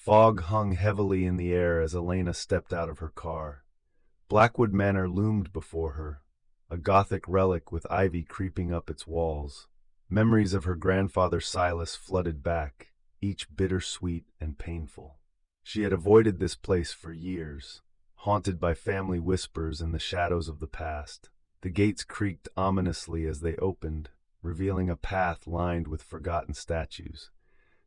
Fog hung heavily in the air as Elena stepped out of her car. Blackwood Manor loomed before her, a Gothic relic with ivy creeping up its walls. Memories of her grandfather Silas flooded back, each bittersweet and painful. She had avoided this place for years, haunted by family whispers and the shadows of the past. The gates creaked ominously as they opened, revealing a path lined with forgotten statues.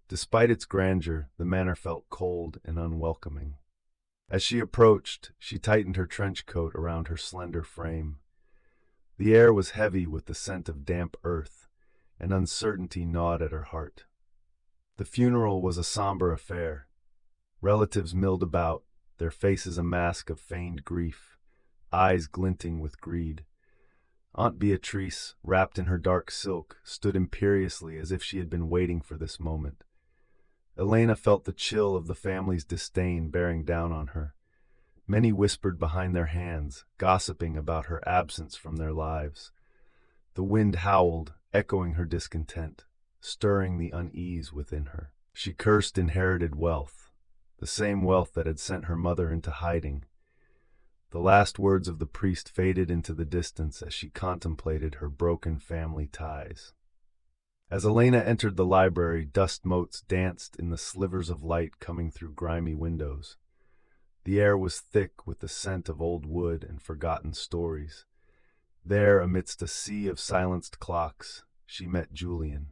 Despite its grandeur, the manor felt cold and unwelcoming. As she approached, she tightened her trench coat around her slender frame. The air was heavy with the scent of damp earth, and uncertainty gnawed at her heart. The funeral was a somber affair. Relatives milled about, their faces a mask of feigned grief, eyes glinting with greed. Aunt Beatrice, wrapped in her dark silk, stood imperiously as if she had been waiting for this moment. Elena felt the chill of the family's disdain bearing down on her. Many whispered behind their hands, gossiping about her absence from their lives. The wind howled, echoing her discontent, stirring the unease within her. She cursed inherited wealth, the same wealth that had sent her mother into hiding. The last words of the priest faded into the distance as she contemplated her broken family ties. As Elena entered the library, dust motes danced in the slivers of light coming through grimy windows. The air was thick with the scent of old wood and forgotten stories. There, amidst a sea of silenced clocks, she met Julian.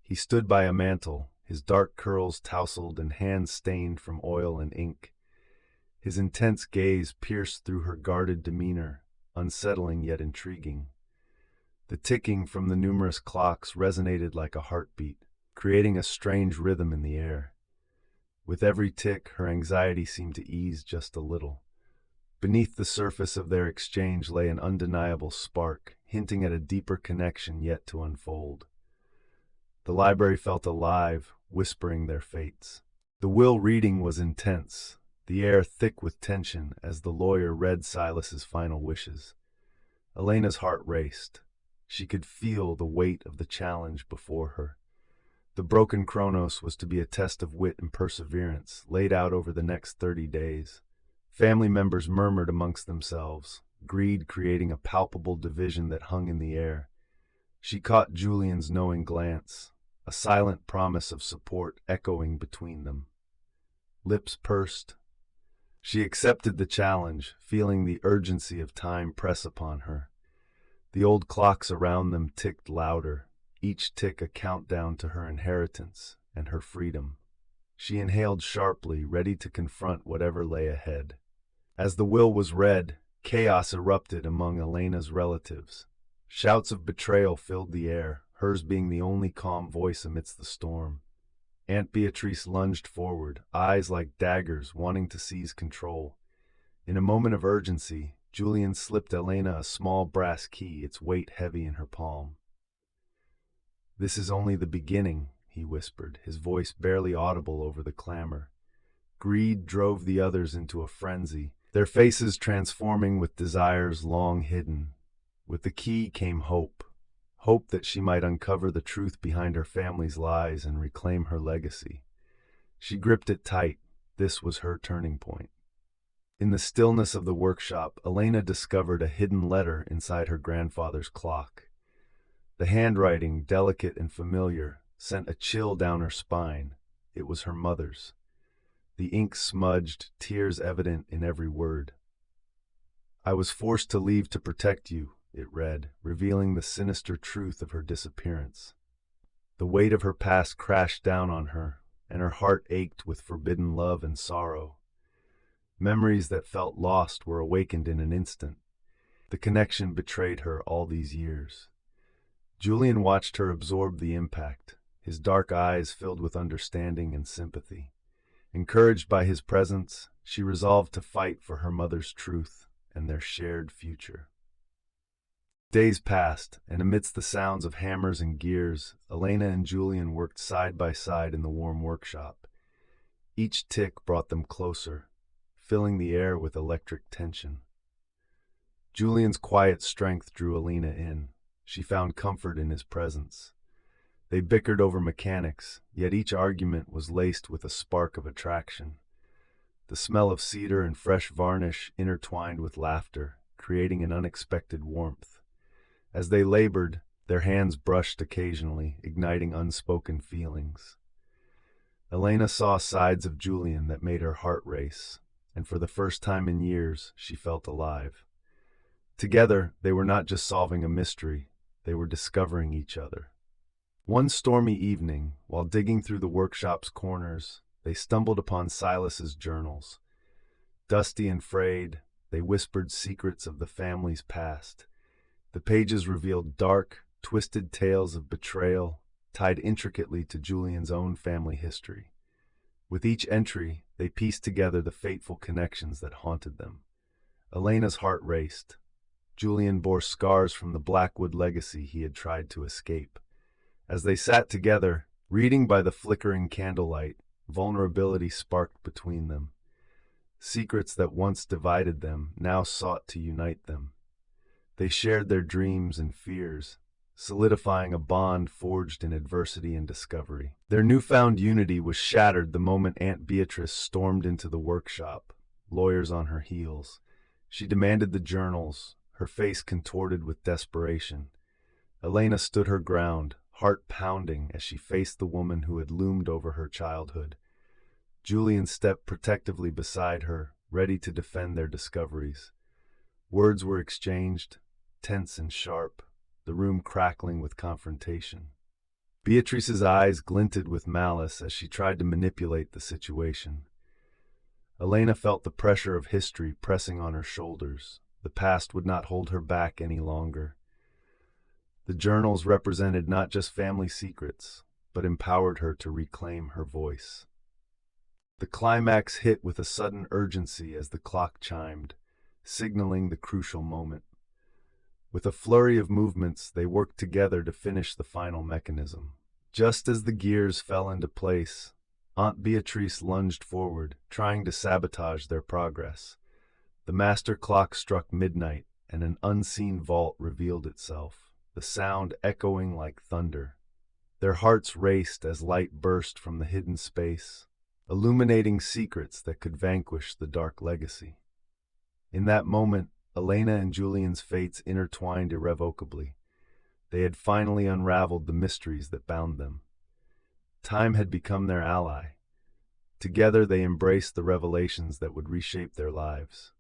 He stood by a mantel, his dark curls tousled and hands stained from oil and ink. His intense gaze pierced through her guarded demeanor, unsettling yet intriguing. The ticking from the numerous clocks resonated like a heartbeat, creating a strange rhythm in the air. With every tick, her anxiety seemed to ease just a little. Beneath the surface of their exchange lay an undeniable spark, hinting at a deeper connection yet to unfold. The library felt alive, whispering their fates. The will reading was intense, the air thick with tension as the lawyer read Silas's final wishes. Elena's heart raced. She could feel the weight of the challenge before her. The Broken Chronos was to be a test of wit and perseverance, laid out over the next 30 days. Family members murmured amongst themselves, greed creating a palpable division that hung in the air. She caught Julian's knowing glance, a silent promise of support echoing between them. Lips pursed. She accepted the challenge, feeling the urgency of time press upon her. The old clocks around them ticked louder, each tick a countdown to her inheritance and her freedom. She inhaled sharply, ready to confront whatever lay ahead. As the will was read, chaos erupted among Elena's relatives. Shouts of betrayal filled the air, hers being the only calm voice amidst the storm. Aunt Beatrice lunged forward, eyes like daggers wanting to seize control. In a moment of urgency, Julian slipped Elena a small brass key, its weight heavy in her palm. "This is only the beginning," he whispered, his voice barely audible over the clamor. Greed drove the others into a frenzy, their faces transforming with desires long hidden. With the key came hope. Hope that she might uncover the truth behind her family's lies and reclaim her legacy. She gripped it tight. This was her turning point. In the stillness of the workshop, Elena discovered a hidden letter inside her grandfather's clock. The handwriting, delicate and familiar, sent a chill down her spine. It was her mother's. The ink smudged, tears evident in every word. "I was forced to leave to protect you," it read, revealing the sinister truth of her disappearance. The weight of her past crashed down on her, and her heart ached with forbidden love and sorrow. Memories that felt lost were awakened in an instant. The connection betrayed her all these years. Julian watched her absorb the impact, his dark eyes filled with understanding and sympathy. Encouraged by his presence, she resolved to fight for her mother's truth and their shared future. Days passed, and amidst the sounds of hammers and gears, Elena and Julian worked side by side in the warm workshop. Each tick brought them closer, filling the air with electric tension. Julian's quiet strength drew Elena in. She found comfort in his presence. They bickered over mechanics, yet each argument was laced with a spark of attraction. The smell of cedar and fresh varnish intertwined with laughter, creating an unexpected warmth. As they labored, their hands brushed occasionally, igniting unspoken feelings. Elena saw sides of Julian that made her heart race, and for the first time in years, she felt alive. Together, they were not just solving a mystery, they were discovering each other. One stormy evening, while digging through the workshop's corners, they stumbled upon Silas's journals. Dusty and frayed, they whispered secrets of the family's past. The pages revealed dark, twisted tales of betrayal, tied intricately to Julian's own family history. With each entry, they pieced together the fateful connections that haunted them. Elena's heart raced. Julian bore scars from the Blackwood legacy he had tried to escape. As they sat together, reading by the flickering candlelight, vulnerability sparked between them. Secrets that once divided them now sought to unite them. They shared their dreams and fears, solidifying a bond forged in adversity and discovery. Their newfound unity was shattered the moment Aunt Beatrice stormed into the workshop, lawyers on her heels. She demanded the journals, her face contorted with desperation. Elena stood her ground, heart pounding as she faced the woman who had loomed over her childhood. Julian stepped protectively beside her, ready to defend their discoveries. Words were exchanged, tense and sharp, the room crackling with confrontation. Beatrice's eyes glinted with malice as she tried to manipulate the situation. Elena felt the pressure of history pressing on her shoulders. The past would not hold her back any longer. The journals represented not just family secrets, but empowered her to reclaim her voice. The climax hit with a sudden urgency as the clock chimed, signaling the crucial moment. With a flurry of movements, they worked together to finish the final mechanism. Just as the gears fell into place, Aunt Beatrice lunged forward, trying to sabotage their progress. The master clock struck midnight, and an unseen vault revealed itself, the sound echoing like thunder. Their hearts raced as light burst from the hidden space, illuminating secrets that could vanquish the dark legacy. In that moment, Elena and Julian's fates intertwined irrevocably. They had finally unraveled the mysteries that bound them. Time had become their ally. Together they embraced the revelations that would reshape their lives.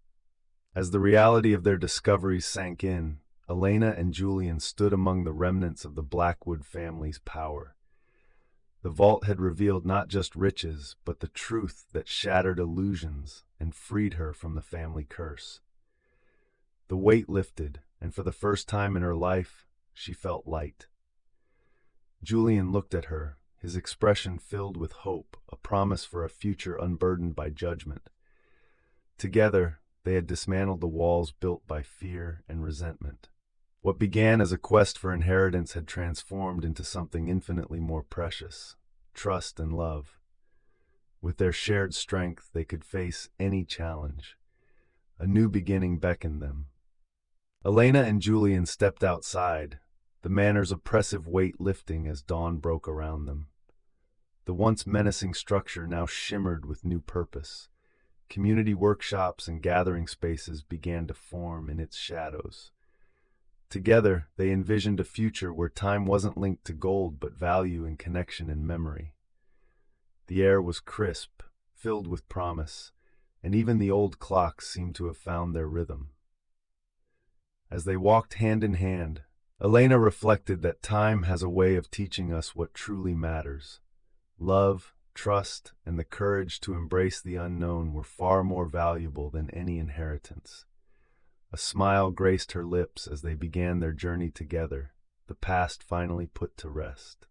As the reality of their discoveries sank in, Elena and Julian stood among the remnants of the Blackwood family's power. The vault had revealed not just riches, but the truth that shattered illusions and freed her from the family curse. The weight lifted, and for the first time in her life, she felt light. Julian looked at her, his expression filled with hope, a promise for a future unburdened by judgment. Together, they had dismantled the walls built by fear and resentment. What began as a quest for inheritance had transformed into something infinitely more precious: trust and love. With their shared strength, they could face any challenge. A new beginning beckoned them. Elena and Julian stepped outside, the manor's oppressive weight lifting as dawn broke around them. The once menacing structure now shimmered with new purpose. Community workshops and gathering spaces began to form in its shadows. Together, they envisioned a future where time wasn't linked to gold but value and connection and memory. The air was crisp, filled with promise, and even the old clocks seemed to have found their rhythm. As they walked hand in hand, Elena reflected that time has a way of teaching us what truly matters. Love, trust, and the courage to embrace the unknown were far more valuable than any inheritance. A smile graced her lips as they began their journey together, the past finally put to rest.